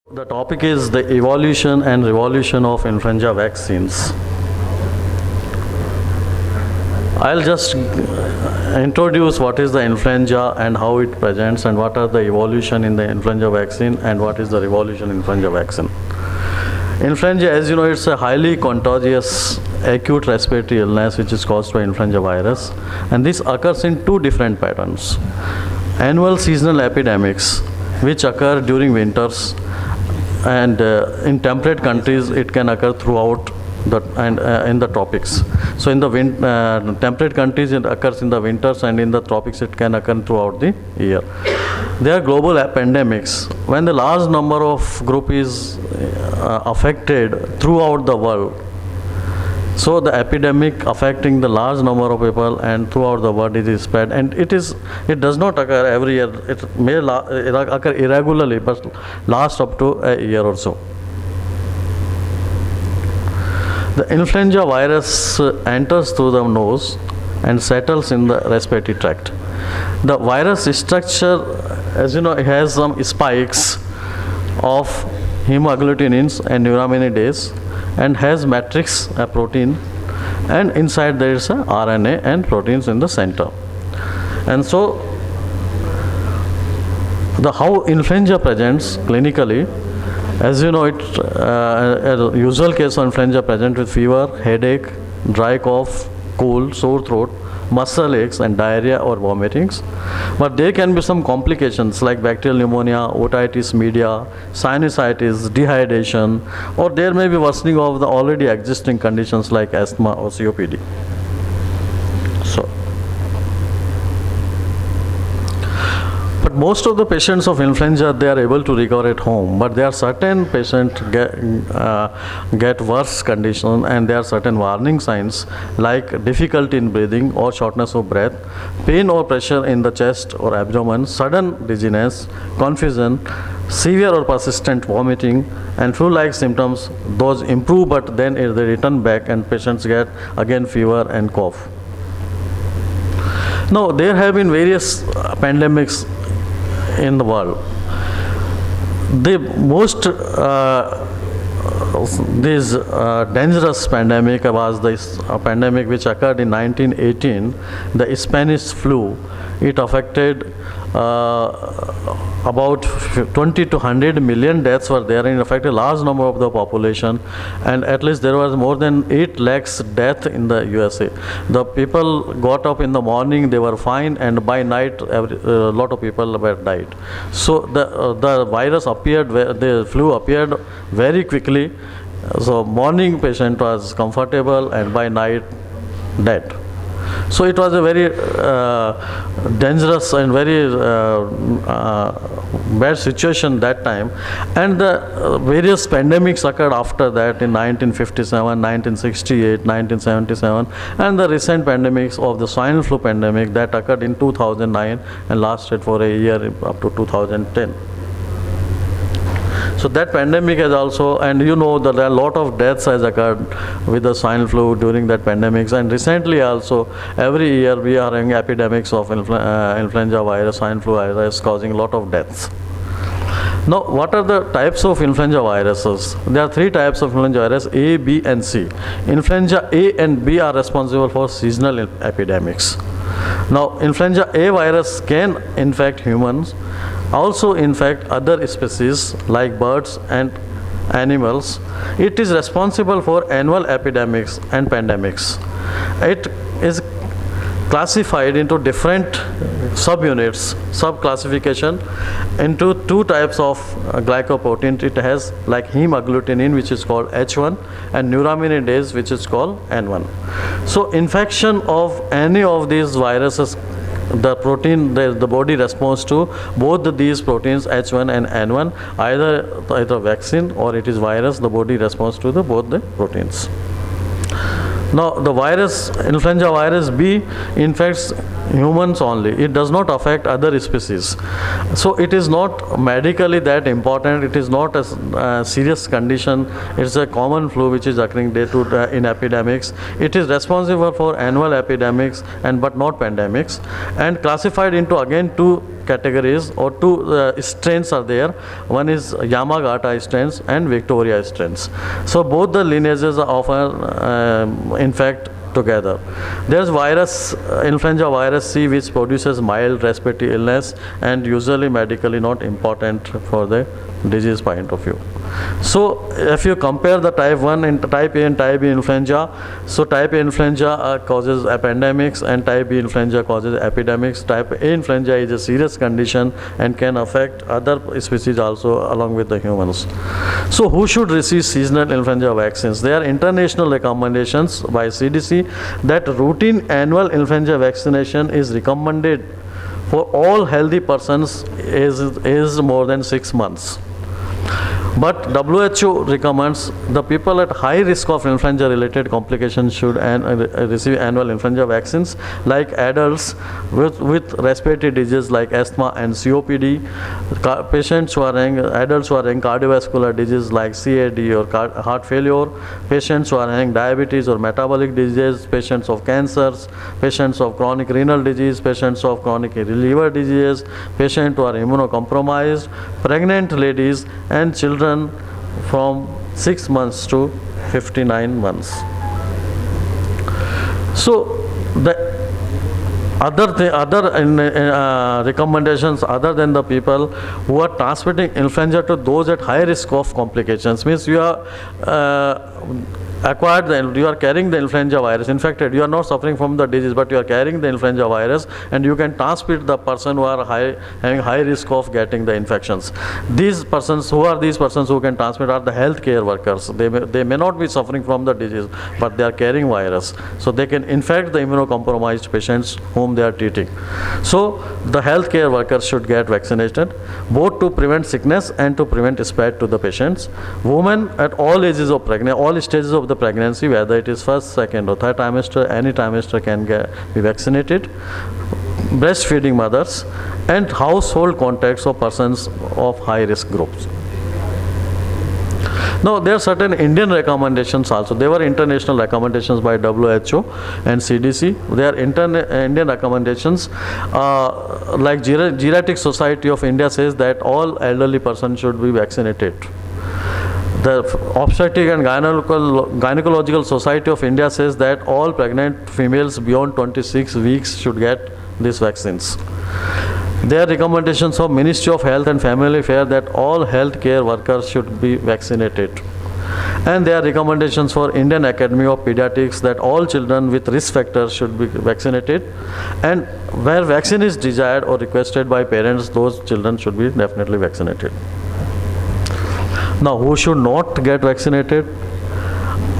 The topic is the evolution and revolution of influenza vaccines. I'll just introduce what is the influenza and how it presents and what are the evolution in the influenza vaccine and what is the revolution in influenza vaccine. Influenza, as you know, it's a highly contagious acute respiratory illness which is caused by influenza virus, and this occurs in two different patterns. Annual seasonal epidemics which occur during winters, and in temperate countries it can occur throughout in the tropics. So in the temperate countries it occurs in the winters, and in the tropics it can occur throughout the year. They are global pandemics. When the large number of group is affected throughout the world, so the epidemic affecting the large number of people and throughout the world it is spread, and it does not occur every year. It may occur irregularly but last up to a year or so. The influenza virus enters through the nose and settles in the respiratory tract. The virus structure, as you know, it has some spikes of hemagglutinins and neuraminidase, and has matrix, a protein, and inside there is a RNA and proteins in the center. And so how influenza presents clinically, as you know, a usual case of influenza present with fever, headache, dry cough, cold, sore throat, muscle aches and diarrhea or vomitings. But there can be some complications like bacterial pneumonia, otitis media, sinusitis, dehydration, or there may be worsening of the already existing conditions like asthma or COPD. But most of the patients of influenza, they are able to recover at home, but there are certain patients get worse condition, and there are certain warning signs like difficulty in breathing or shortness of breath, pain or pressure in the chest or abdomen, sudden dizziness, confusion, severe or persistent vomiting, and flu-like symptoms. Those improve, but then they return back and patients get again fever and cough. Now, there have been various pandemics in the world. The most dangerous pandemic was this pandemic which occurred in 1918, the Spanish flu. It affected about 20 to 100 million deaths were there, and affected a large number of the population, and at least there was more than 8 lakhs death in the USA. The people got up in the morning, they were fine, and by night a lot of people were died. So the virus appeared, the flu appeared very quickly. So morning patient was comfortable and by night dead. So it was a very dangerous and very bad situation that time, and the various pandemics occurred after that in 1957, 1968, 1977, and the recent pandemics of the swine flu pandemic that occurred in 2009 and lasted for a year up to 2010. So that pandemic has also, and you know that a lot of deaths has occurred with the swine flu during that pandemics, and recently also every year we are having epidemics of influenza virus, swine flu virus causing a lot of deaths. Now, what are the types of influenza viruses? There are 3 types of influenza virus, A, B and C. Influenza A and B are responsible for seasonal epidemics. Now, influenza A virus can infect humans, also infect other species like birds and animals. It is responsible for annual epidemics and pandemics. It is classified into different subunits, subclassification into 2 types of glycoprotein. It has like hemagglutinins, which is called H1, and neuraminidase, which is called N1. So infection of any of these viruses, the protein, the body responds to both these proteins H1 and N1, either vaccine or it is virus, the body responds to both the proteins. Now the virus, influenza virus B, infects humans only. It does not affect other species. So it is not medically that important. It is not a serious condition. It's a common flu which is occurring day to day in epidemics. It is responsible for annual epidemics and but not pandemics, and classified into again two categories or two strains are there. One is Yamagata strains and Victoria strains. So both the lineages are often infect together. There's virus, influenza virus C, which produces mild respiratory illness and usually medically not important for the disease point of view. So if you compare the type 1 and type A and type B influenza, so type A influenza causes epidemics and type B influenza causes epidemics. Type A influenza is a serious condition and can affect other species also along with the humans. So who should receive seasonal influenza vaccines? There are international recommendations by CDC that routine annual influenza vaccination is recommended for all healthy persons is more than 6 months. But WHO recommends the people at high risk of influenza-related complications should receive annual influenza vaccines, like adults with respiratory disease like asthma and COPD, adults who are having cardiovascular disease like CAD or heart failure, patients who are having diabetes or metabolic disease, patients of cancers, patients of chronic renal disease, patients of chronic liver disease, patients who are immunocompromised, pregnant ladies, and children from 6 months to 59 months. So the other recommendations other than the people who are transmitting influenza to those at high risk of complications means you are you are carrying the influenza virus, infected, you are not suffering from the disease but you are carrying the influenza virus, and you can transmit the person who are having high risk of getting the infections. These persons who can transmit are the healthcare workers. They may not be suffering from the disease but they are carrying virus, so they can infect the immunocompromised patients whom they are treating. So the healthcare workers should get vaccinated both to prevent sickness and to prevent spread to the patients. Women at all ages of pregnancy, all stages of the pregnancy, whether it is first, second or third trimester, any trimester can be vaccinated. Breastfeeding mothers and household contacts of persons of high risk groups. Now there are certain Indian recommendations also. There were international recommendations by WHO and CDC. There are Indian recommendations like Geriatric Society of India says that all elderly persons should be vaccinated. The Obstetric and Gynecological Society of India says that all pregnant females beyond 26 weeks should get these vaccines. There are recommendations of Ministry of Health and Family Affairs that all healthcare workers should be vaccinated. And there are recommendations for Indian Academy of Pediatrics that all children with risk factors should be vaccinated, and where vaccine is desired or requested by parents, those children should be definitely vaccinated. Now, who should not get vaccinated?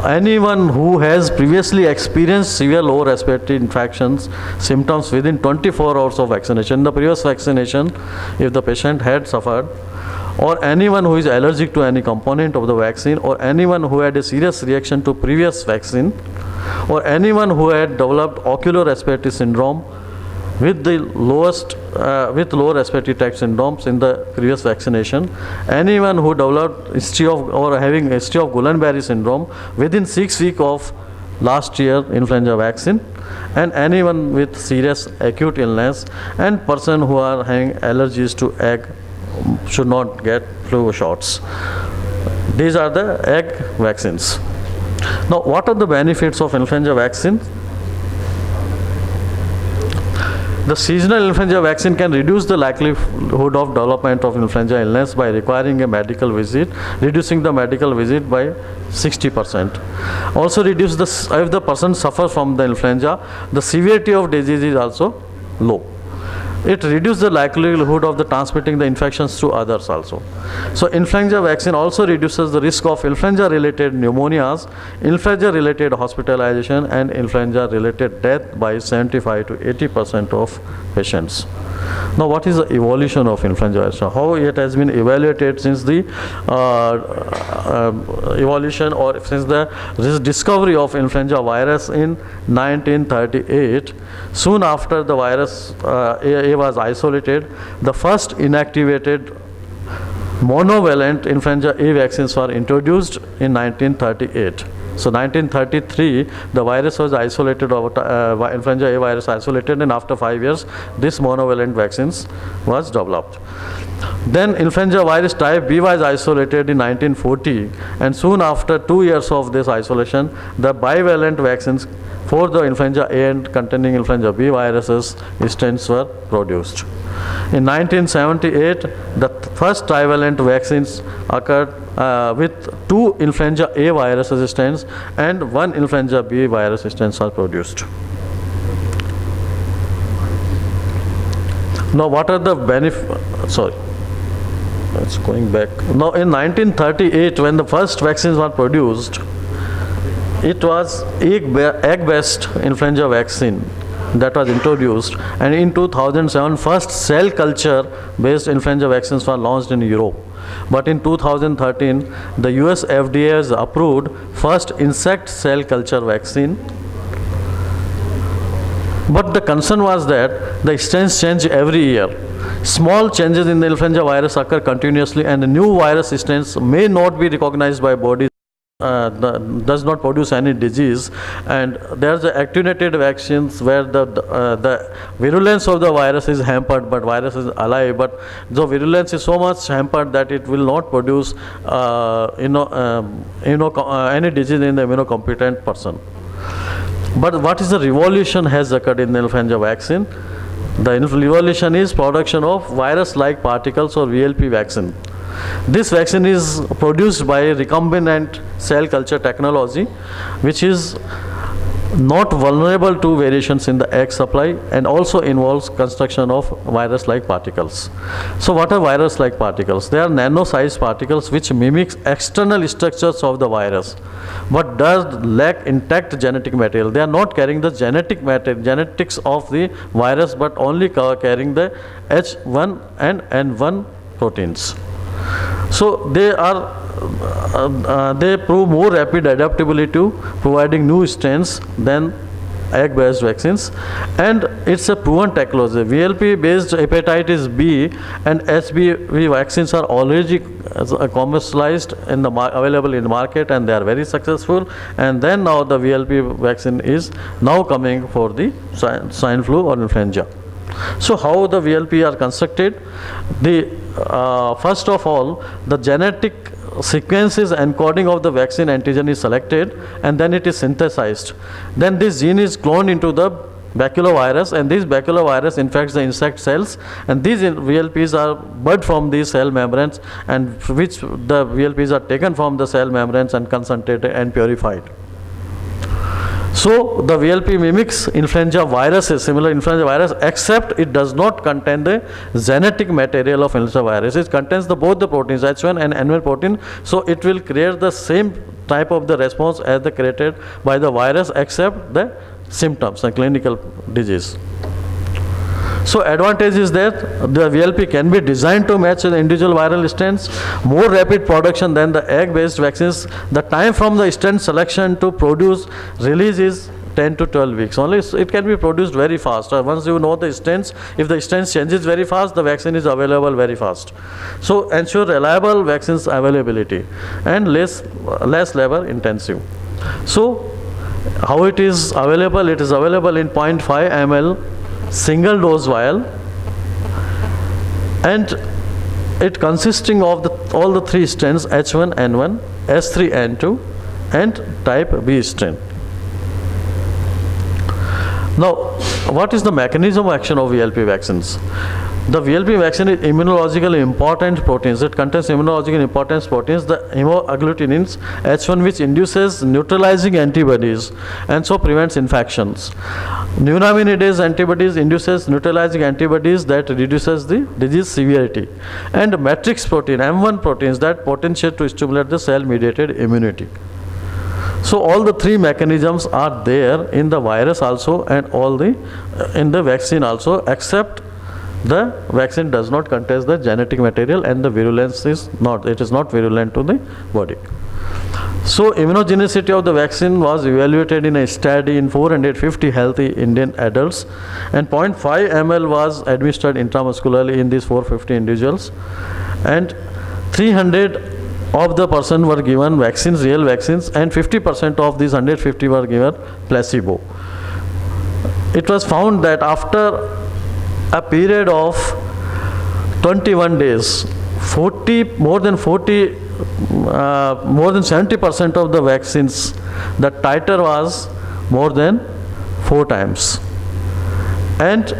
Anyone who has previously experienced severe lower respiratory infections symptoms within 24 hours of vaccination. The previous vaccination, if the patient had suffered, or anyone who is allergic to any component of the vaccine, or anyone who had a serious reaction to previous vaccine, or anyone who had developed ocular respiratory syndrome with the with lower respiratory tract syndromes in the previous vaccination, anyone who developed history of or having history of Guillain-Barré syndrome within 6 weeks of last year influenza vaccine, and anyone with serious acute illness, and person who are having allergies to egg should not get flu shots. These are the egg vaccines. Now, what are the benefits of influenza vaccine? The seasonal influenza vaccine can reduce the likelihood of development of influenza illness by requiring a medical visit, reducing the medical visit by 60%. Also reduce if the person suffers from the influenza, the severity of disease is also low. it reduces the likelihood of the transmitting the infections to others also. So influenza vaccine also reduces the risk of influenza-related pneumonias, influenza-related hospitalization, and influenza-related death by 75 to 80% of patients. Now, what is the evolution of influenza virus? So how it has been evaluated since the evolution or since the discovery of influenza virus in 1938. Soon after the virus A was isolated, the first inactivated monovalent influenza A vaccines were introduced in 1938. So 1933, the virus was isolated, influenza A virus isolated, and after 5 years, this monovalent vaccines was developed. Then influenza virus type B was isolated in 1940, and soon after 2 years of this isolation, the bivalent vaccines for the influenza A and containing influenza B viruses strains were produced. In 1978, the first trivalent vaccines occurred with 2 influenza A virus strains and 1 influenza B virus strains are produced. Now, what are the benefits? Sorry, it's going back. Now, in 1938, when the first vaccines were produced, it was egg-based influenza vaccine that was introduced, and in 2007 first cell culture based influenza vaccines were launched in Europe. But in 2013 the US FDA has approved first insect cell culture vaccine. But the concern was that the strains change every year. Small changes in the influenza virus occur continuously, and the new virus strains may not be recognized by bodies. Does not produce any disease, and there's the attenuated vaccines where the virulence of the virus is hampered, but virus is alive, but the virulence is so much hampered that it will not produce any disease in the immunocompetent person. But what is the revolution has occurred in the influenza vaccine? The revolution is production of virus-like particles or VLP vaccine. This vaccine is produced by recombinant cell culture technology, which is not vulnerable to variations in the egg supply and also involves construction of virus-like particles. So what are virus-like particles? They are nano-sized particles which mimics external structures of the virus but does lack intact genetic material. They are not carrying the genetics of the virus but only carrying the H1 and N1 proteins. So they prove more rapid adaptability to providing new strains than egg-based vaccines, and it's a proven technology. VLP-based hepatitis B and HBV vaccines are already commercialized available in the market, and they are very successful. And then now the VLP vaccine is now coming for the swine flu or influenza. So how the VLP are constructed? First of all, the genetic sequences encoding of the vaccine antigen is selected, and then it is synthesized. Then this gene is cloned into the baculovirus, and this baculovirus infects the insect cells, and these VLPs are bud from these cell membranes, and which the VLPs are taken from the cell membranes and concentrated and purified. So the VLP mimics influenza viruses, similar influenza virus, except it does not contain the genetic material of influenza virus. It contains both the proteins H1 and N1 protein, so it will create the same type of the response as the created by the virus, except the symptoms and clinical disease. So advantage is that the VLP can be designed to match the individual viral strains, more rapid production than the egg-based vaccines. The time from the strain selection to produce release is 10 to 12 weeks. Only it can be produced very fast. Once you know the strains, if the strains changes very fast, the vaccine is available very fast. So ensure reliable vaccines availability and less labor intensive. So how it is available? It is available in 0.5 ml single dose vial, and it consisting of all the 3 strains H1, N1, S3, N2 and type B strain. Now, what is the mechanism of action of VLP vaccines? The VLP vaccine is immunologically important proteins. It contains immunologically important proteins, the hemagglutinin H1, which induces neutralizing antibodies and so prevents infections. Neuraminidase antibodies induces neutralizing antibodies that reduces the disease severity. And matrix protein, M1 proteins, that potentiate to stimulate the cell-mediated immunity. So all the three mechanisms are there in the virus also and all the in the vaccine also, except the vaccine does not contain the genetic material and the virulence is not, it is not virulent to the body. So immunogenicity of the vaccine was evaluated in a study in 450 healthy Indian adults, and 0.5 ml was administered intramuscularly in these 450 individuals, and 300 of the person were given vaccines, real vaccines, and 50% of these 150 were given placebo. It was found that after a period of 21 days, more than 70% of the vaccines, the titer was more than 4 times, and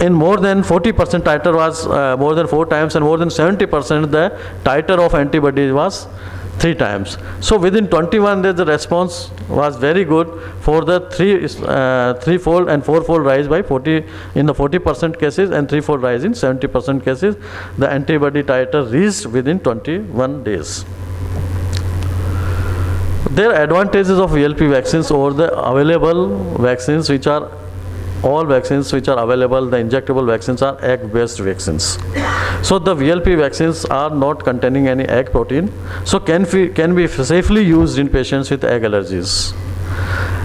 in more than 40% titer was more than 4 times, and more than 70% the titer of antibodies was 3 times. So within 21 days the response was very good for the threefold and fourfold rise by 40 in the 40% cases and threefold rise in 70% cases. The antibody titer reached within 21 days. There are advantages of VLP vaccines over the available vaccines, which are all vaccines which are available. The injectable vaccines are egg-based vaccines. So the VLP vaccines are not containing any egg protein, so can be safely used in patients with egg allergies.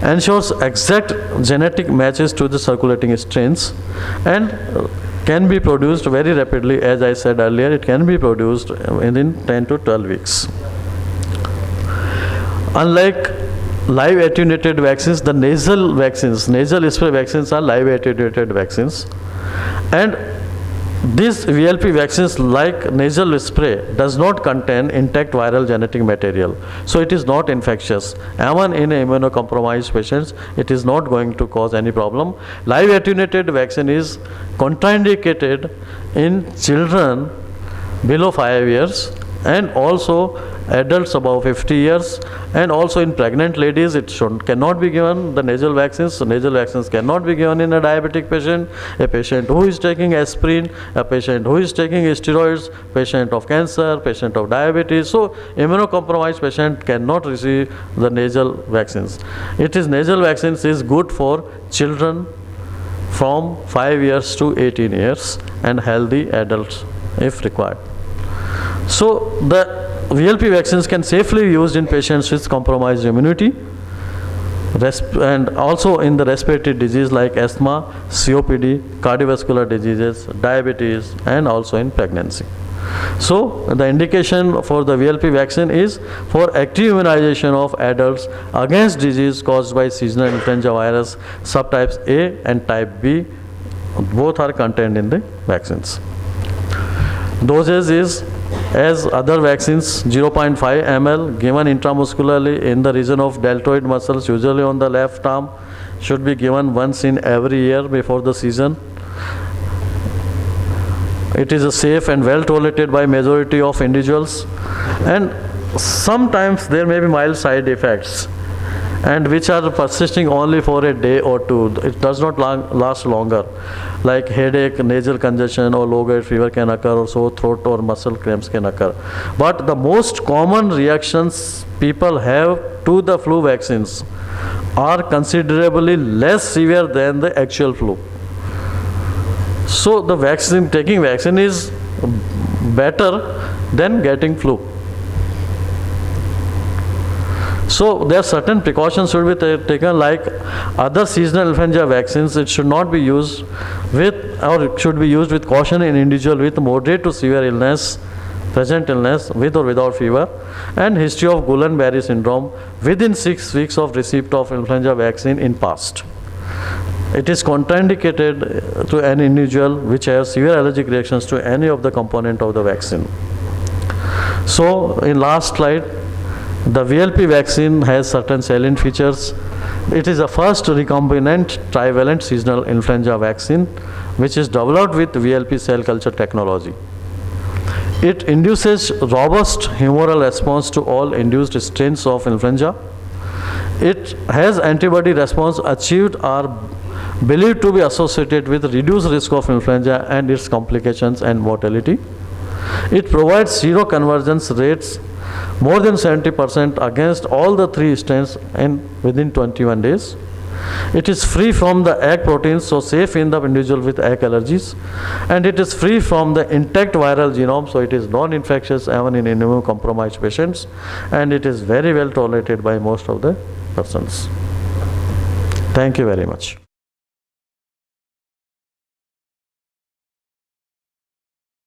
Ensures exact genetic matches to the circulating strains, and can be produced very rapidly. As I said earlier, it can be produced within 10 to 12 weeks. Unlike live attenuated vaccines, the nasal vaccines, nasal spray vaccines are live attenuated vaccines, and these VLP vaccines, like nasal spray, does not contain intact viral genetic material, so it is not infectious. Even in immunocompromised patients, it is not going to cause any problem. Live attenuated vaccine is contraindicated in children below 5 years, and also adults above 50 years, and also in pregnant ladies it cannot be given, the nasal vaccines. Nasal vaccines cannot be given in a diabetic patient, a patient who is taking aspirin, a patient who is taking steroids, patient of cancer, patient of diabetes. So immunocompromised patient cannot receive the nasal vaccines. Nasal vaccines is good for children from 5 years to 18 years and healthy adults if required. So the VLP vaccines can safely be used in patients with compromised immunity, and also in the respiratory disease like asthma, COPD, cardiovascular diseases, diabetes, and also in pregnancy. So the indication for the VLP vaccine is for active immunization of adults against disease caused by seasonal influenza virus subtypes A and type B. Both are contained in the vaccines. Dosage is as other vaccines, 0.5 ml given intramuscularly in the region of deltoid muscles, usually on the left arm, should be given once in every year before the season. It is safe and well tolerated by majority of individuals, and sometimes there may be mild side effects, and which are persisting only for a day or two. It does not last longer, like headache, nasal congestion, or low-grade fever can occur, or sore throat or muscle cramps can occur. But the most common reactions people have to the flu vaccines are considerably less severe than the actual flu. So the taking vaccine is better than getting flu. So there are certain precautions should be taken, like other seasonal influenza vaccines. It should not be used with, or it should be used with caution in individual with moderate to severe illness, present illness with or without fever, and history of Guillain-Barré syndrome within 6 weeks of receipt of influenza vaccine in past. It is contraindicated to an individual which has severe allergic reactions to any of the component of the vaccine. So in last slide, the VLP vaccine has certain salient features. It is the first recombinant trivalent seasonal influenza vaccine which is developed with VLP cell culture technology. It induces robust humoral response to all induced strains of influenza. It has antibody response achieved or believed to be associated with reduced risk of influenza and its complications and mortality. It provides seroconvergence rates more than 70% against all the 3 strains within 21 days. It is free from the egg proteins, so safe in the individual with egg allergies, and it is free from the intact viral genome, so it is non-infectious even in immunocompromised patients, and it is very well tolerated by most of the persons. Thank you very much.